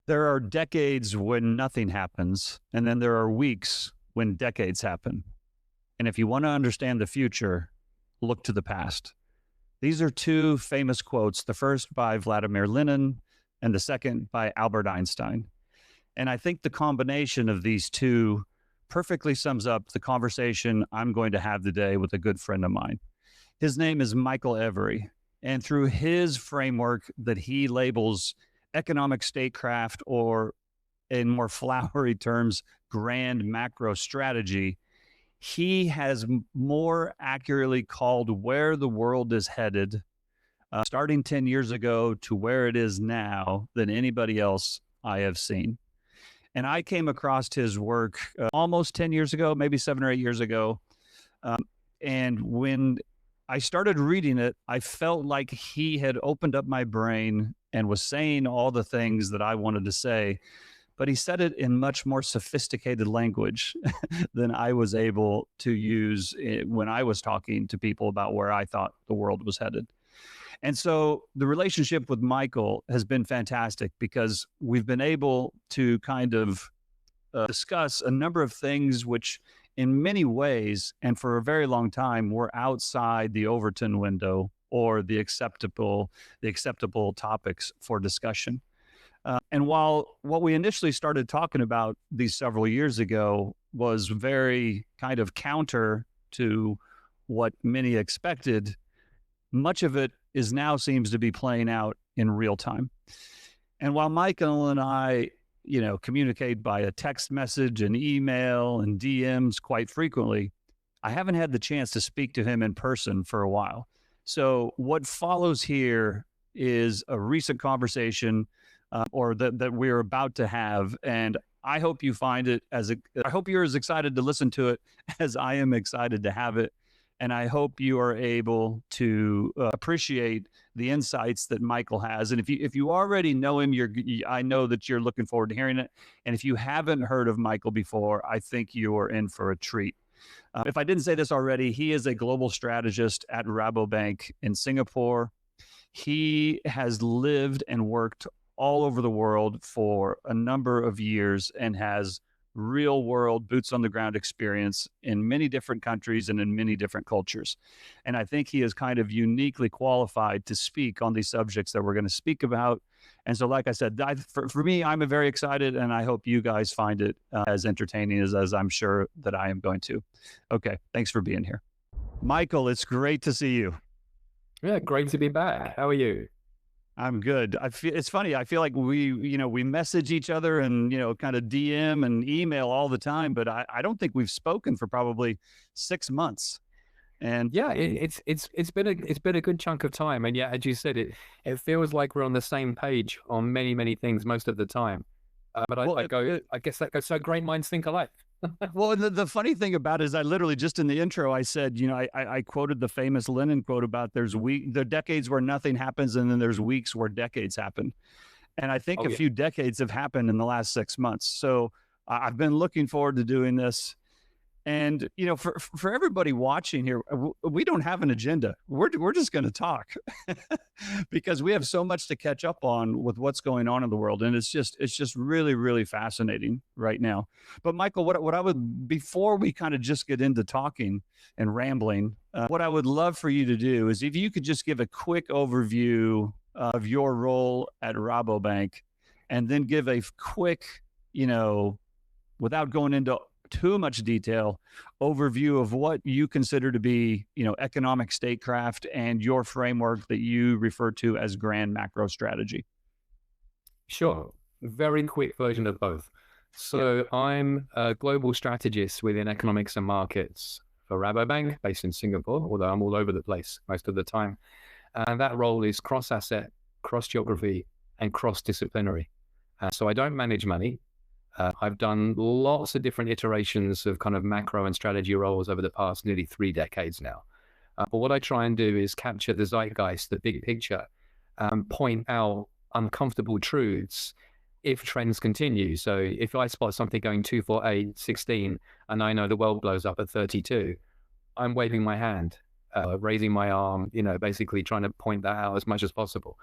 There are decades when nothing happens, and then there are weeks when decades happen. And if you want to understand the future, look to the past. These are two famous quotes, the first by Vladimir Lenin and the second by Albert Einstein. And I think the combination of these two perfectly sums up the conversation I'm going to have today with a good friend of mine. His name is Michael Every. And through his framework that he labels economic statecraft, or in more flowery terms, grand macro strategy, he has more accurately called where the world is headed, starting 10 years ago to where it is now, than anybody else I have seen. And I came across his work almost 10 years ago, maybe 7 or 8 years ago. And when I started reading it, I felt like he had opened up my brain and was saying all the things that I wanted to say, but he said it in much more sophisticated language than I was able to use when I was talking to people about where I thought the world was headed. And so the relationship with Michael has been fantastic because we've been able to kind of discuss a number of things which in many ways and for a very long time were outside the Overton window or the acceptable topics for discussion. And while what we initially started talking about these several years ago was very kind of counter to what many expected, much of it is now seems to be playing out in real time. And while Michael and I, communicate by a text message and email and DMs quite frequently, I haven't had the chance to speak to him in person for a while. So what follows here is a recent conversation or that we're about to have. And I hope you find it I hope you're as excited to listen to it as I am excited to have it. And I hope you are able to appreciate the insights that Michael has. And if you already know him, I know that you're looking forward to hearing it. And if you haven't heard of Michael before, I think you are in for a treat. If I didn't say this already, he is a global strategist at Rabobank in Singapore. He has lived and worked all over the world for a number of years and has real world boots on the ground experience in many different countries and in many different cultures. And I think he is kind of uniquely qualified to speak on these subjects that we're going to speak about. And so, like I said, for me, I'm very excited, and I hope you guys find it as entertaining as I'm sure that I am going to. Okay, thanks for being here. Michael, it's great to see you. Yeah, great to be back. How are you? I'm good. It's funny. I feel like we message each other and, kind of DM and email all the time, but I don't think we've spoken for probably 6 months. And yeah, it's been a good chunk of time. And yeah, as you said, it feels like we're on the same page on many things most of the time. But I guess that goes, so great minds think alike. Well, the funny thing about it is I literally just in the intro, I said, I quoted the famous Lenin quote about there are decades where nothing happens and then there's weeks where decades happen. And I think a few decades have happened in the last 6 months. So I've been looking forward to doing this. And, for everybody watching here, we don't have an agenda. We're just going to talk because we have so much to catch up on with what's going on in the world. And it's just really, really fascinating right now. But Michael, what I would, before we kind of just get into talking and rambling, what I would love for you to do is if you could just give a quick overview of your role at Rabobank and then give a quick, without going into too much detail, overview of what you consider to be, economic statecraft and your framework that you refer to as grand macro strategy. Sure. Very quick version of both. So I'm a global strategist within economics and markets for Rabobank, based in Singapore, although I'm all over the place most of the time. And that role is cross-asset, cross-geography, and cross-disciplinary. So I don't manage money. I've done lots of different iterations of kind of macro and strategy roles over the past nearly 3 decades now. But what I try and do is capture the zeitgeist, the big picture, point out uncomfortable truths if trends continue. So if I spot something going 2, 4, 8, 16, and I know the world blows up at 32, I'm waving my hand, raising my arm, basically trying to point that out as much as possible.